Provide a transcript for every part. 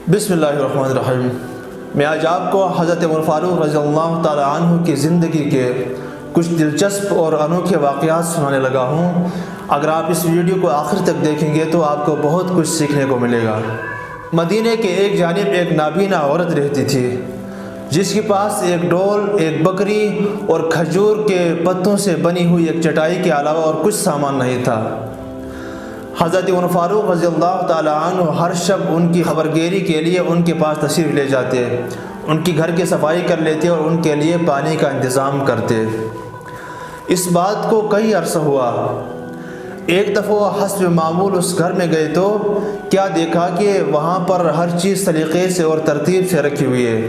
बिस्मिल्लाहिर्रहमानिर्रहीम। मैं आज आपको हज़रत उमर फारूक रज़ी अल्लाह ताला अन्हु की ज़िंदगी के कुछ दिलचस्प और अनोखे वाक़यात सुनाने लगा हूँ। अगर आप इस वीडियो को आखिर तक देखेंगे तो आपको बहुत कुछ सीखने को मिलेगा। मदीने के एक जानिब एक नाबीना औरत रहती थी, जिसके पास एक डोल, एक बकरी और खजूर के पत्तों से बनी हुई एक चटाई के अलावा और कुछ सामान नहीं था। हज़रत उमर फारूक रज़ी अल्लाह ताला अन्हु हर शब उनकी खबरगिरी के लिए उनके पास तशरीफ़ ले जाते, उनकी घर की सफाई कर लेते और उनके लिए पानी का इंतज़ाम करते। इस बात को कई अरसा हुआ। एक दफ़ा हस्ब मामूल उस घर में गए तो क्या देखा कि वहाँ पर हर चीज़ सलीक़े से और तरतीब से रखी हुई है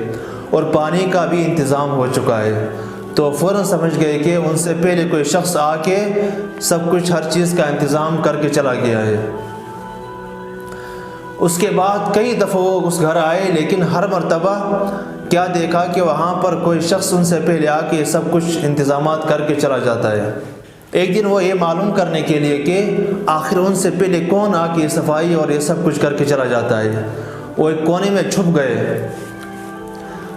और पानी का भी इंतज़ाम हो चुका है। तो फ़ौरन समझ गए कि उनसे पहले कोई शख्स आके सब कुछ हर चीज़ का इंतज़ाम करके चला गया है। उसके बाद कई दफ़ा वो उस घर आए, लेकिन हर मर्तबा क्या देखा कि वहाँ पर कोई शख्स उनसे पहले आके सब कुछ इंतज़ामात करके चला जाता है। एक दिन वो ये मालूम करने के लिए कि आखिर उनसे पहले कौन आके सफाई और ये सब कुछ करके चला जाता है, वो एक कोने में छुप गए।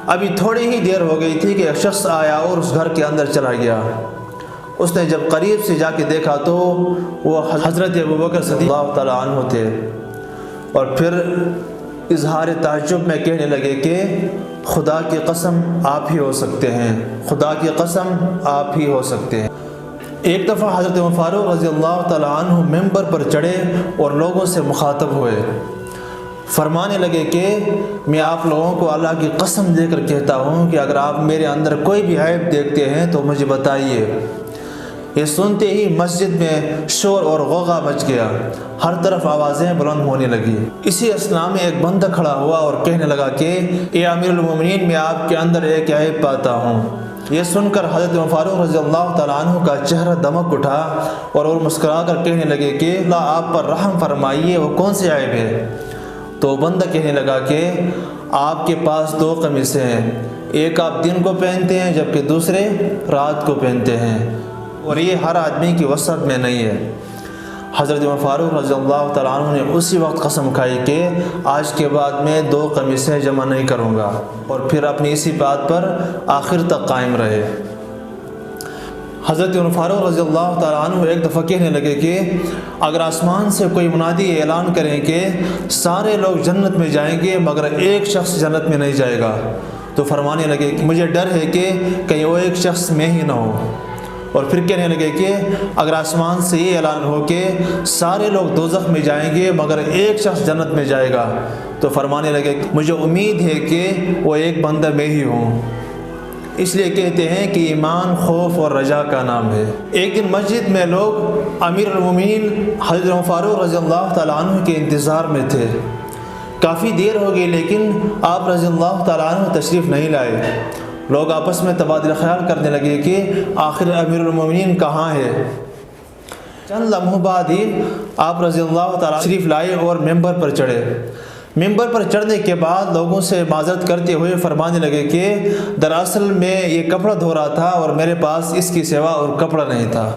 अभी थोड़ी ही देर हो गई थी कि एक शख्स आया और उस घर के अंदर चला गया। उसने जब करीब से जाके देखा तो वो हज़रत अबू बकर रज़ियल्लाहु ताला अन्हु थे, और फिर इजहार ताज्जुब में कहने लगे कि खुदा की कसम आप ही हो सकते हैं, खुदा की कसम आप ही हो सकते हैं। एक दफ़ा हज़रत उमर फारूक रज़ियल्लाहु ताला अन्हु मिंबर पर चढ़े और लोगों से मुखातब हुए। फरमाने लगे कि मैं आप लोगों को अल्लाह की कसम देकर कहता हूँ कि अगर आप मेरे अंदर कोई भी ऐब देखते हैं तो मुझे बताइए। ये सुनते ही मस्जिद में शोर और गौगा मच गया, हर तरफ आवाज़ें बुलंद होने लगी। इसी असना में एक बंदा खड़ा हुआ और कहने लगा कि ए अमीरुल मोमिनीन, मैं आपके अंदर एक ऐब पाता हूँ। ये सुनकर हज़रत उमर फारूक रज़ियल्लाहु ताला अन्हु का चेहरा दमक उठा और वो मुस्कुरा कर कहने लगे कि अल्लाह आप पर रहम फरमाइए, वो कौन से ऐब है? तो बंदा कहने लगा कि आपके पास दो कमीज़ें हैं, एक आप दिन को पहनते हैं जबकि दूसरे रात को पहनते हैं, और ये हर आदमी की वसअत में नहीं है। हज़रत उमर फारूक रज़ियल्लाहु ताला अन्हु ने उसी वक्त कसम खाई कि आज के बाद मैं दो कमीज़ें जमा नहीं करूँगा, और फिर अपनी इसी बात पर आखिर तक कायम रहे। हज़रत उमर फारूक रज़ियल्लाहु ताला अन्हु एक दफ़ा कहने लगे कि अगर आसमान से कोई मुनादी ऐलान करें कि सारे लोग जन्नत में जाएंगे मगर एक शख्स जन्नत में नहीं जाएगा, तो फरमाने लगे कि मुझे डर है कि कहीं वो एक शख्स में ही ना हो। और फिर कहने लगे कि अगर आसमान से ये ऐलान हो कि सारे लोग दोज़ख में जाएंगे मगर एक शख्स जन्नत में जाएगा, तो फरमाने लगे कि मुझे उम्मीद है कि वो एक बंदा मैं ही हूँ। इसलिए कहते हैं कि ईमान खौफ और रजा का नाम है। एक दिन मस्जिद में लोग अमीरुल मोमिनीन हज़रत उमर फारूक रज़ियल्लाहु ताला अन्हु के इंतज़ार में थे। काफ़ी देर हो गई लेकिन आप रज़ियल्लाहु ताला अन्हु तशरीफ़ नहीं लाए। लोग आपस में तबादला ख्याल करने लगे कि आखिर अमीरुल मोमिनीन कहाँ है। चंद लम्हों बाद ही आप रज़ियल्लाहु ताला तशरीफ़ लाए और मिंबर पर चढ़े। मिंबर पर चढ़ने के बाद लोगों से माजरत करते हुए फरमाने लगे कि दरअसल मैं ये कपड़ा धो रहा था और मेरे पास इसके सिवा और कपड़ा नहीं था।